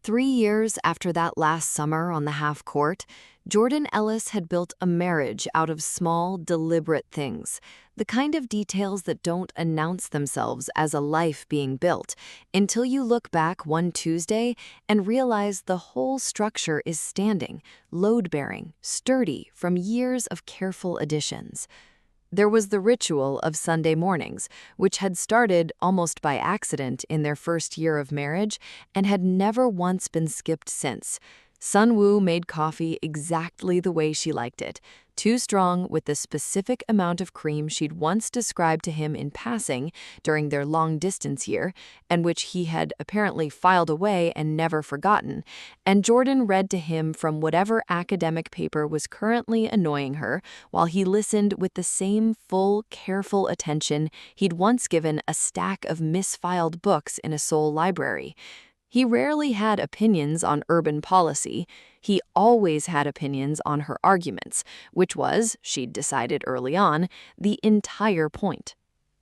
3 years after that last summer on the half court, Jordyn Ellis had built a marriage out of small, deliberate things, the kind of details that don't announce themselves as a life being built, until you look back one Tuesday and realize the whole structure is standing, load-bearing, sturdy from years of careful additions. There was the ritual of Sunday mornings, which had started almost by accident in their first year of marriage and had never once been skipped since. Seon-Woo made coffee exactly the way she liked it, too strong with the specific amount of cream she'd once described to him in passing during their long-distance year, and which he had apparently filed away and never forgotten, and Jordyn read to him from whatever academic paper was currently annoying her, while he listened with the same full, careful attention he'd once given a stack of misfiled books in a Seoul library. He rarely had opinions on urban policy. He always had opinions on her arguments, which was, she'd decided early on, the entire point.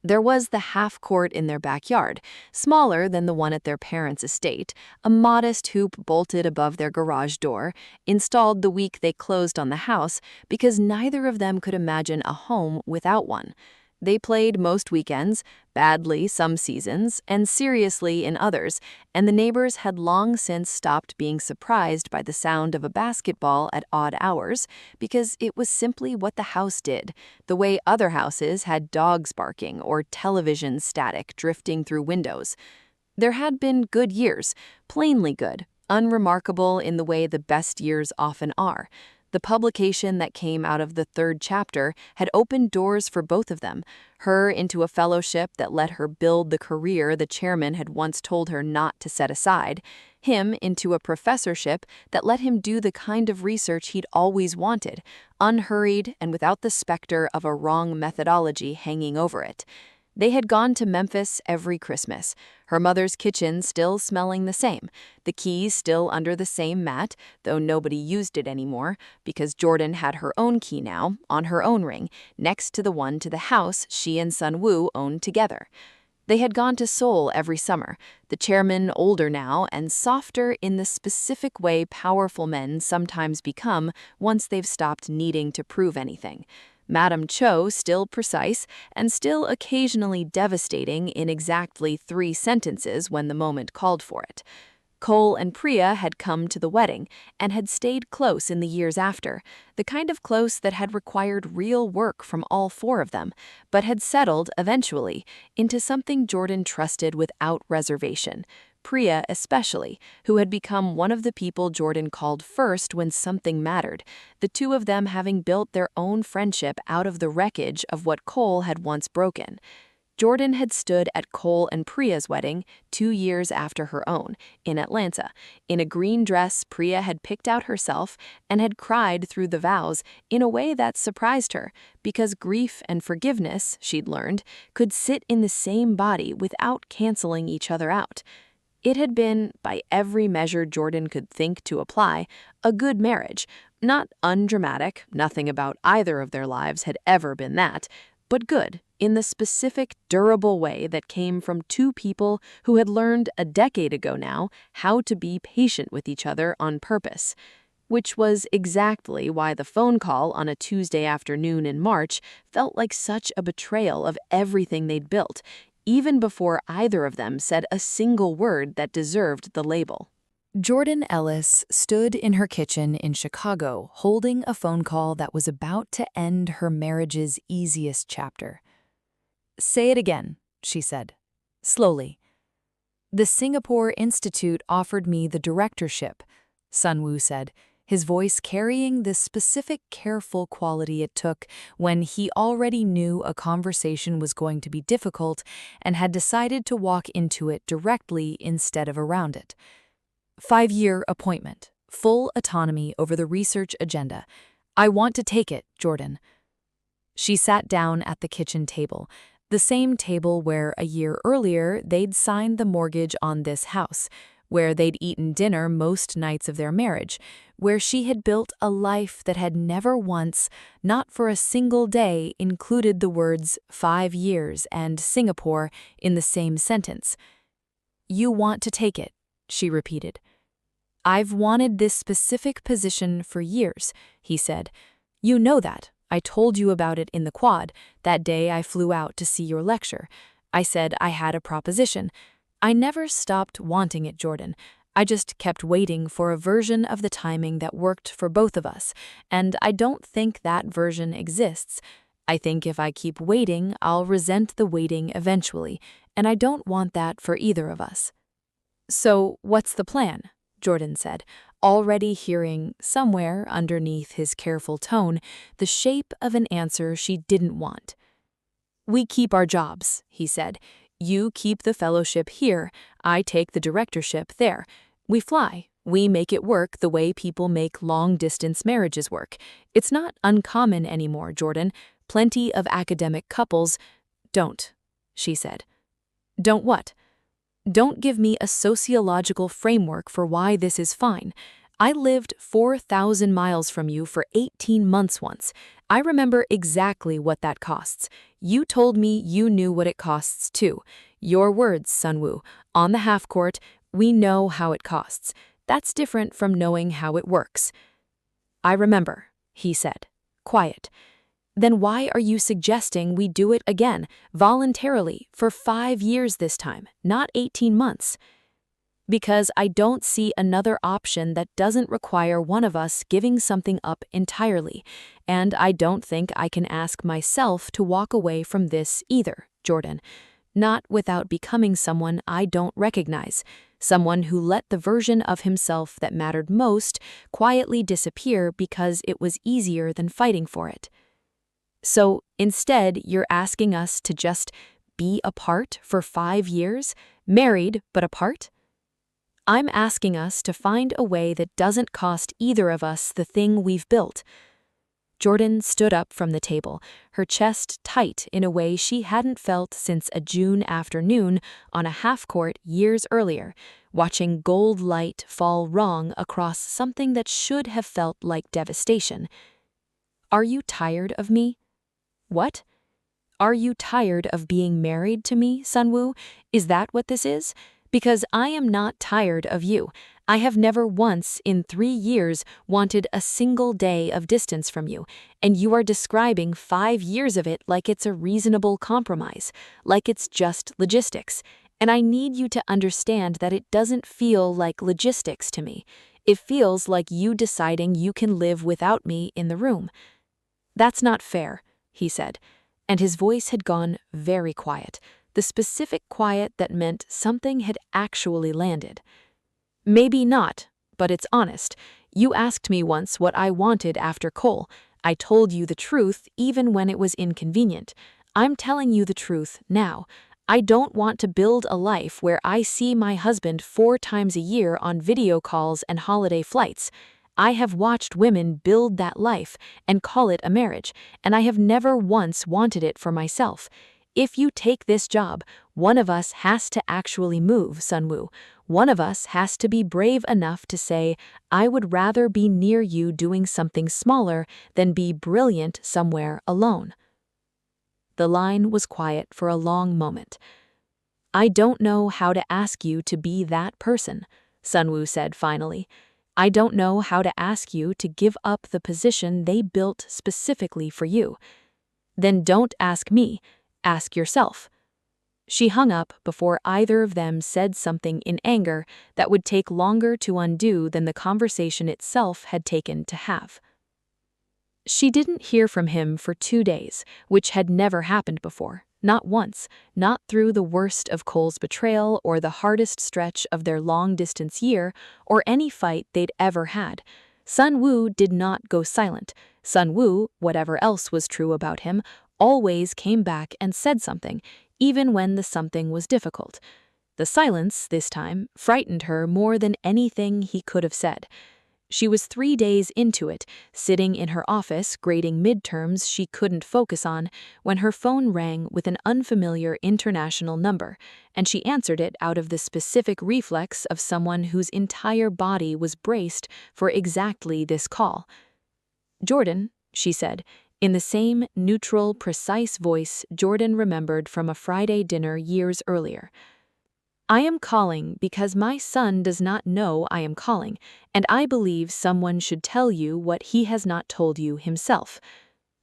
There was the half-court in their backyard, smaller than the one at their parents' estate, a modest hoop bolted above their garage door, installed the week they closed on the house because neither of them could imagine a home without one. They played most weekends, badly some seasons, and seriously in others, and the neighbors had long since stopped being surprised by the sound of a basketball at odd hours because it was simply what the house did, the way other houses had dogs barking or television static drifting through windows. There had been good years, plainly good, unremarkable in the way the best years often are. The publication that came out of the third chapter had opened doors for both of them, her into a fellowship that let her build the career the chairman had once told her not to set aside, him into a professorship that let him do the kind of research he'd always wanted, unhurried and without the specter of a wrong methodology hanging over it. They had gone to Memphis every Christmas, her mother's kitchen still smelling the same, the keys still under the same mat, though nobody used it anymore, because Jordyn had her own key now, on her own ring, next to the one to the house she and Seon-Woo owned together. They had gone to Seoul every summer, the chairman older now and softer in the specific way powerful men sometimes become once they've stopped needing to prove anything. Madame Cho still precise and still occasionally devastating in exactly 3 sentences when the moment called for it. Cole and Priya had come to the wedding and had stayed close in the years after, the kind of close that had required real work from all 4 of them, but had settled, eventually, into something Jordyn trusted without reservation. Priya especially, who had become one of the people Jordyn called first when something mattered, the 2 of them having built their own friendship out of the wreckage of what Cole had once broken. Jordyn had stood at Cole and Priya's wedding 2 years after her own, in Atlanta, in a green dress Priya had picked out herself and had cried through the vows in a way that surprised her, because grief and forgiveness, she'd learned, could sit in the same body without canceling each other out. It had been, by every measure Jordyn could think to apply, a good marriage, not undramatic, nothing about either of their lives had ever been that, but good, in the specific, durable way that came from 2 people who had learned a decade ago now how to be patient with each other on purpose. Which was exactly why the phone call on a Tuesday afternoon in March felt like such a betrayal of everything they'd built, even before either of them said a single word that deserved the label. Jordyn Ellis stood in her kitchen in Chicago holding a phone call that was about to end her marriage's easiest chapter. "Say it again," she said, slowly. "The Singapore Institute offered me the directorship," Seon-Woo said, his voice carrying the specific careful quality it took when he already knew a conversation was going to be difficult and had decided to walk into it directly instead of around it. "5-year appointment, full autonomy over the research agenda. I want to take it, Jordyn." She sat down at the kitchen table, the same table where a year earlier they'd signed the mortgage on this house, where they'd eaten dinner most nights of their marriage, where she had built a life that had never once, not for a single day, included the words 5 years and Singapore in the same sentence. "You want to take it," she repeated. "I've wanted this specific position for years," he said. "You know that. I told you about it in the quad, that day I flew out to see your lecture. I said I had a proposition. I never stopped wanting it, Jordyn. I just kept waiting for a version of the timing that worked for both of us, and I don't think that version exists. I think if I keep waiting, I'll resent the waiting eventually, and I don't want that for either of us." "So, what's the plan?" Jordyn said, already hearing, somewhere underneath his careful tone, the shape of an answer she didn't want. "We keep our jobs," he said. "You keep the fellowship here, I take the directorship there. We fly. We make it work the way people make long-distance marriages work. It's not uncommon anymore, Jordyn. Plenty of academic couples don't," she said. "Don't what?" "Don't give me a sociological framework for why this is fine. I lived 4,000 miles from you for 18 months once. I remember exactly what that costs. You told me you knew what it costs too. Your words, Seon-Woo. On the half-court, we know how it costs. That's different from knowing how it works." "I remember," he said, quiet. "Then why are you suggesting we do it again, voluntarily, for 5 years this time, not 18 months? "Because I don't see another option that doesn't require one of us giving something up entirely, and I don't think I can ask myself to walk away from this either, Jordyn. Not without becoming someone I don't recognize, someone who let the version of himself that mattered most quietly disappear because it was easier than fighting for it." "So, instead, you're asking us to just be apart for 5 years, married but apart?" "I'm asking us to find a way that doesn't cost either of us the thing we've built." Jordyn stood up from the table, her chest tight in a way she hadn't felt since a June afternoon on a half-court years earlier, watching gold light fall wrong across something that should have felt like devastation. "Are you tired of me?" "What?" "Are you tired of being married to me, Seon-Woo? Is that what this is? Because I am not tired of you. I have never once in 3 years wanted a single day of distance from you, and you are describing 5 years of it like it's a reasonable compromise, like it's just logistics. And I need you to understand that it doesn't feel like logistics to me. It feels like you deciding you can live without me in the room." "That's not fair," he said, and his voice had gone very quiet, the specific quiet that meant something had actually landed. "Maybe not, but it's honest. You asked me once what I wanted after Cole. I told you the truth even when it was inconvenient. I'm telling you the truth now. I don't want to build a life where I see my husband 4 times a year on video calls and holiday flights. I have watched women build that life and call it a marriage, and I have never once wanted it for myself. If you take this job, one of us has to actually move, Seon-Woo. One of us has to be brave enough to say, I would rather be near you doing something smaller than be brilliant somewhere alone." The line was quiet for a long moment. "I don't know how to ask you to be that person," Seon-Woo said finally. "I don't know how to ask you to give up the position they built specifically for you." "Then don't ask me. Ask yourself." She hung up before either of them said something in anger that would take longer to undo than the conversation itself had taken to have. She didn't hear from him for 2 days, which had never happened before. Not once, not through the worst of Cole's betrayal or the hardest stretch of their long-distance year or any fight they'd ever had. Seon-Woo did not go silent. Seon-Woo, whatever else was true about him, always came back and said something, even when the something was difficult. The silence, this time, frightened her more than anything he could have said. She was 3 days into it, sitting in her office grading midterms she couldn't focus on, when her phone rang with an unfamiliar international number, and she answered it out of the specific reflex of someone whose entire body was braced for exactly this call. "Jordyn," she said, in the same neutral, precise voice Jordyn remembered from a Friday dinner years earlier. I am calling because my son does not know I am calling, and I believe someone should tell you what he has not told you himself.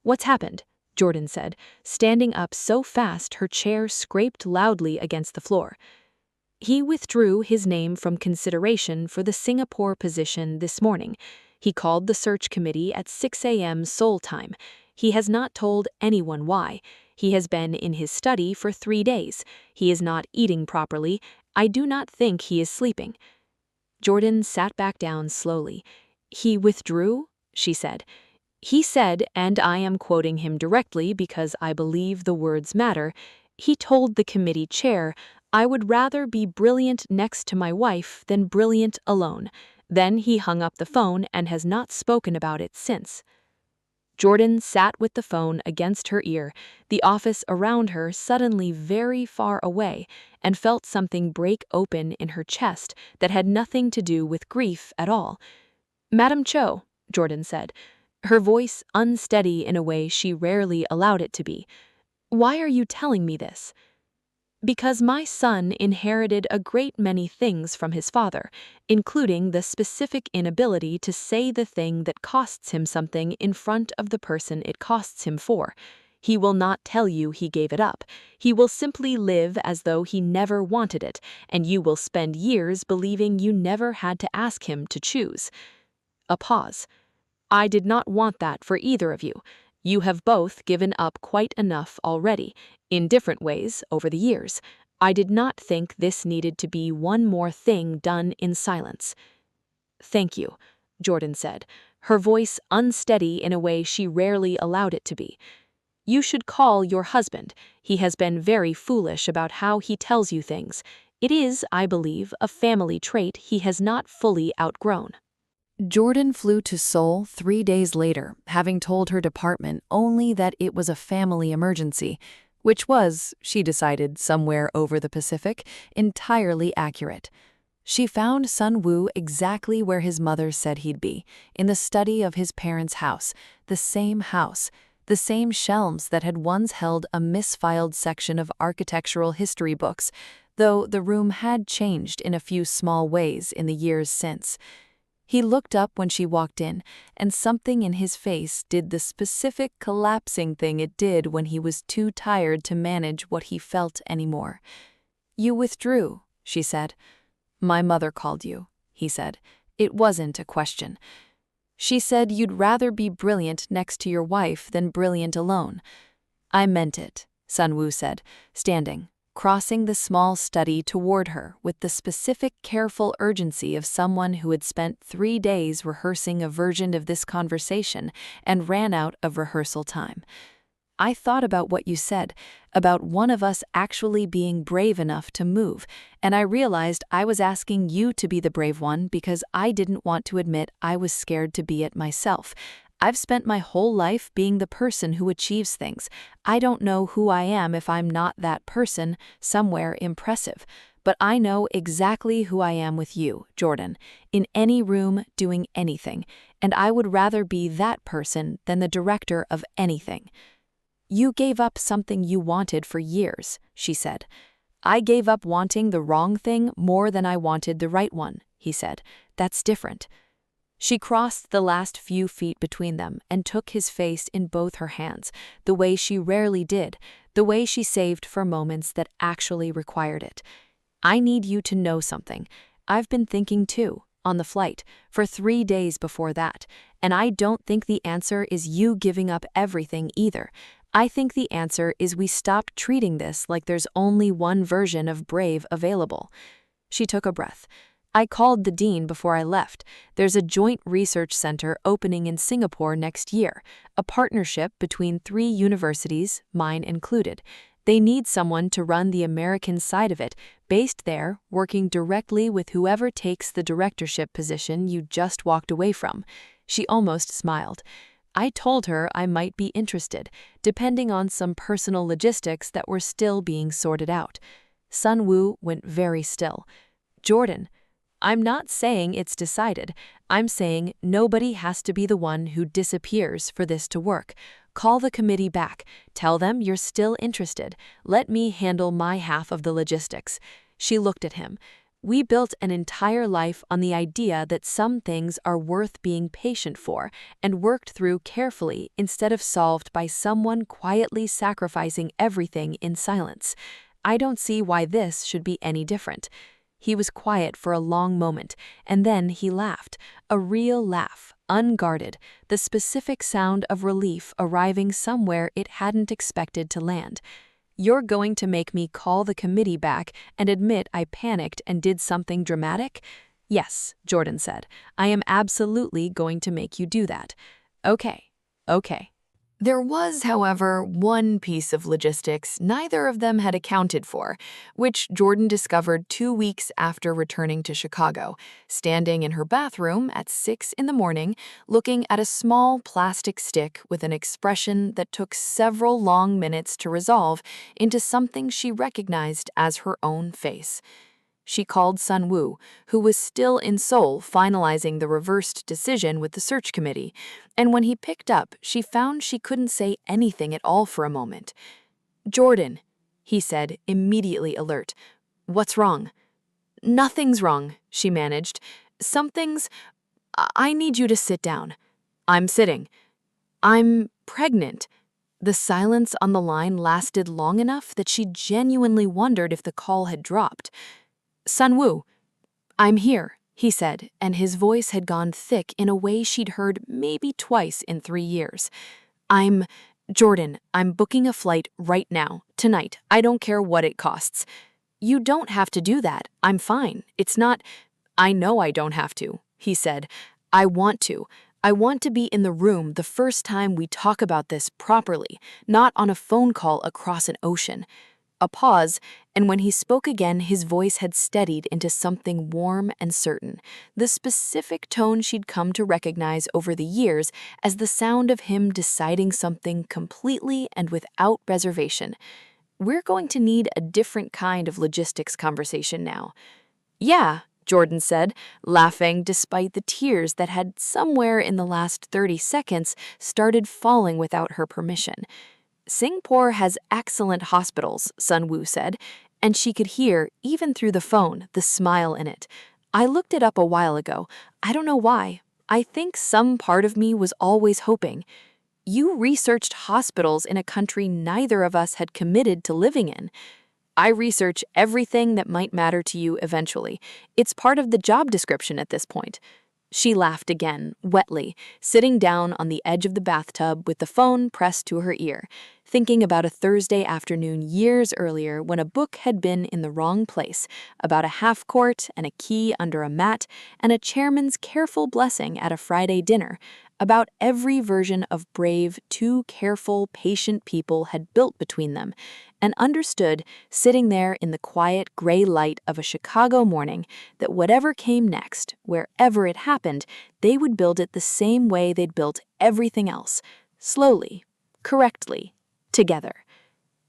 What's happened? Jordyn said, standing up so fast her chair scraped loudly against the floor. He withdrew his name from consideration for the Singapore position this morning. He called the search committee at 6 a.m. Seoul time. He has not told anyone why. He has been in his study for 3 days. He is not eating properly. I do not think he is sleeping. Jordyn sat back down slowly. He withdrew? She said. He said, and I am quoting him directly because I believe the words matter, he told the committee chair, I would rather be brilliant next to my wife than brilliant alone. Then he hung up the phone and has not spoken about it since. Jordyn sat with the phone against her ear, the office around her suddenly very far away, and felt something break open in her chest that had nothing to do with grief at all. Madam Cho, Jordyn said, her voice unsteady in a way she rarely allowed it to be. Why are you telling me this? Because my son inherited a great many things from his father, including the specific inability to say the thing that costs him something in front of the person it costs him for. He will not tell you he gave it up. He will simply live as though he never wanted it, and you will spend years believing you never had to ask him to choose. A pause. I did not want that for either of you. You have both given up quite enough already, in different ways, over the years. I did not think this needed to be one more thing done in silence. Thank you, Jordyn said, her voice unsteady in a way she rarely allowed it to be. You should call your husband. He has been very foolish about how he tells you things. It is, I believe, a family trait he has not fully outgrown. Jordyn flew to Seoul 3 days later, having told her department only that it was a family emergency, which was, she decided somewhere over the Pacific, entirely accurate. She found Seon-Woo exactly where his mother said he'd be, in the study of his parents' house, the same shelves that had once held a misfiled section of architectural history books, though the room had changed in a few small ways in the years since. He looked up when she walked in, and something in his face did the specific collapsing thing it did when he was too tired to manage what he felt anymore. You withdrew, she said. My mother called you, he said. It wasn't a question. She said you'd rather be brilliant next to your wife than brilliant alone. I meant it, Seon-Woo said, standing, crossing the small study toward her with the specific careful urgency of someone who had spent 3 days rehearsing a version of this conversation and ran out of rehearsal time. I thought about what you said, about one of us actually being brave enough to move, and I realized I was asking you to be the brave one because I didn't want to admit I was scared to be it myself. I've spent my whole life being the person who achieves things. I don't know who I am if I'm not that person, somewhere impressive. But I know exactly who I am with you, Jordyn, in any room doing anything, and I would rather be that person than the director of anything. You gave up something you wanted for years, she said. I gave up wanting the wrong thing more than I wanted the right one, he said. That's different. She crossed the last few feet between them and took his face in both her hands, the way she rarely did, the way she saved for moments that actually required it. I need you to know something. I've been thinking too, on the flight, for 3 days before that, and I don't think the answer is you giving up everything either. I think the answer is we stop treating this like there's only one version of brave available. She took a breath. I called the dean before I left. There's a joint research center opening in Singapore next year, a partnership between 3 universities, mine included. They need someone to run the American side of it, based there, working directly with whoever takes the directorship position you just walked away from. She almost smiled. I told her I might be interested, depending on some personal logistics that were still being sorted out. Seon-Woo went very still. Jordyn, I'm not saying it's decided. I'm saying nobody has to be the one who disappears for this to work. Call the committee back. Tell them you're still interested. Let me handle my half of the logistics. She looked at him. We built an entire life on the idea that some things are worth being patient for and worked through carefully instead of solved by someone quietly sacrificing everything in silence. I don't see why this should be any different. He was quiet for a long moment, and then he laughed, a real laugh, unguarded, the specific sound of relief arriving somewhere it hadn't expected to land. You're going to make me call the committee back and admit I panicked and did something dramatic? Yes, Jordyn said. I am absolutely going to make you do that. Okay. There was, however, one piece of logistics neither of them had accounted for, which Jordyn discovered 2 weeks after returning to Chicago, standing in her bathroom at 6 in the morning, looking at a small plastic stick with an expression that took several long minutes to resolve into something she recognized as her own face. She called Seon-Woo, who was still in Seoul finalizing the reversed decision with the search committee, and when he picked up, she found she couldn't say anything at all for a moment. "Jordyn," he said, immediately alert. "What's wrong?" "Nothing's wrong," she managed. I need you to sit down." "I'm sitting." "I'm pregnant." The silence on the line lasted long enough that she genuinely wondered if the call had dropped. "Seon-Woo." "I'm here," he said, and his voice had gone thick in a way she'd heard maybe twice in 3 years. Jordyn, I'm booking a flight right now, tonight. I don't care what it costs." "You don't have to do that. I'm fine. It's not—" "I know I don't have to," he said. "I want to. I want to be in the room the first time we talk about this properly, not on a phone call across an ocean." A pause, and when he spoke again, his voice had steadied into something warm and certain, the specific tone she'd come to recognize over the years as the sound of him deciding something completely and without reservation. "We're going to need a different kind of logistics conversation now." "Yeah," Jordyn said, laughing despite the tears that had somewhere in the last 30 seconds started falling without her permission. "Singapore has excellent hospitals," Seon-Woo said, and she could hear, even through the phone, the smile in it. "I looked it up a while ago. I don't know why. I think some part of me was always hoping." "You researched hospitals in a country neither of us had committed to living in." "I research everything that might matter to you eventually. It's part of the job description at this point." She laughed again, wetly, sitting down on the edge of the bathtub with the phone pressed to her ear, thinking about a Thursday afternoon years earlier when a book had been in the wrong place, about a half-court and a key under a mat, and a chairman's careful blessing at a Friday dinner, about every version of brave, two careful, patient people had built between them, and understood, sitting there in the quiet gray light of a Chicago morning, that whatever came next, wherever it happened, they would build it the same way they'd built everything else, slowly, correctly, together.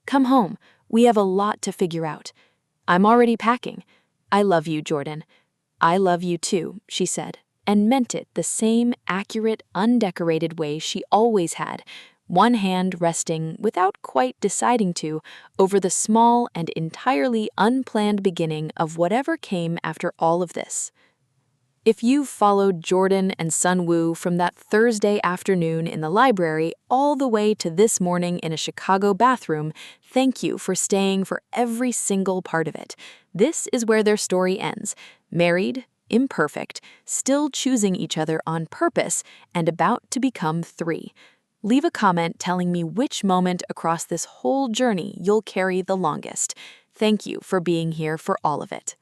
"Come home. We have a lot to figure out." "I'm already packing." "I love you, Jordyn." "I love you too," she said, and meant it the same accurate, undecorated way she always had, one hand resting, without quite deciding to, over the small and entirely unplanned beginning of whatever came after all of this. If you've followed Jordyn and Seon-Woo from that Thursday afternoon in the library all the way to this morning in a Chicago bathroom, thank you for staying for every single part of it. This is where their story ends, married, imperfect, still choosing each other on purpose, and about to become 3. Leave a comment telling me which moment across this whole journey you'll carry the longest. Thank you for being here for all of it.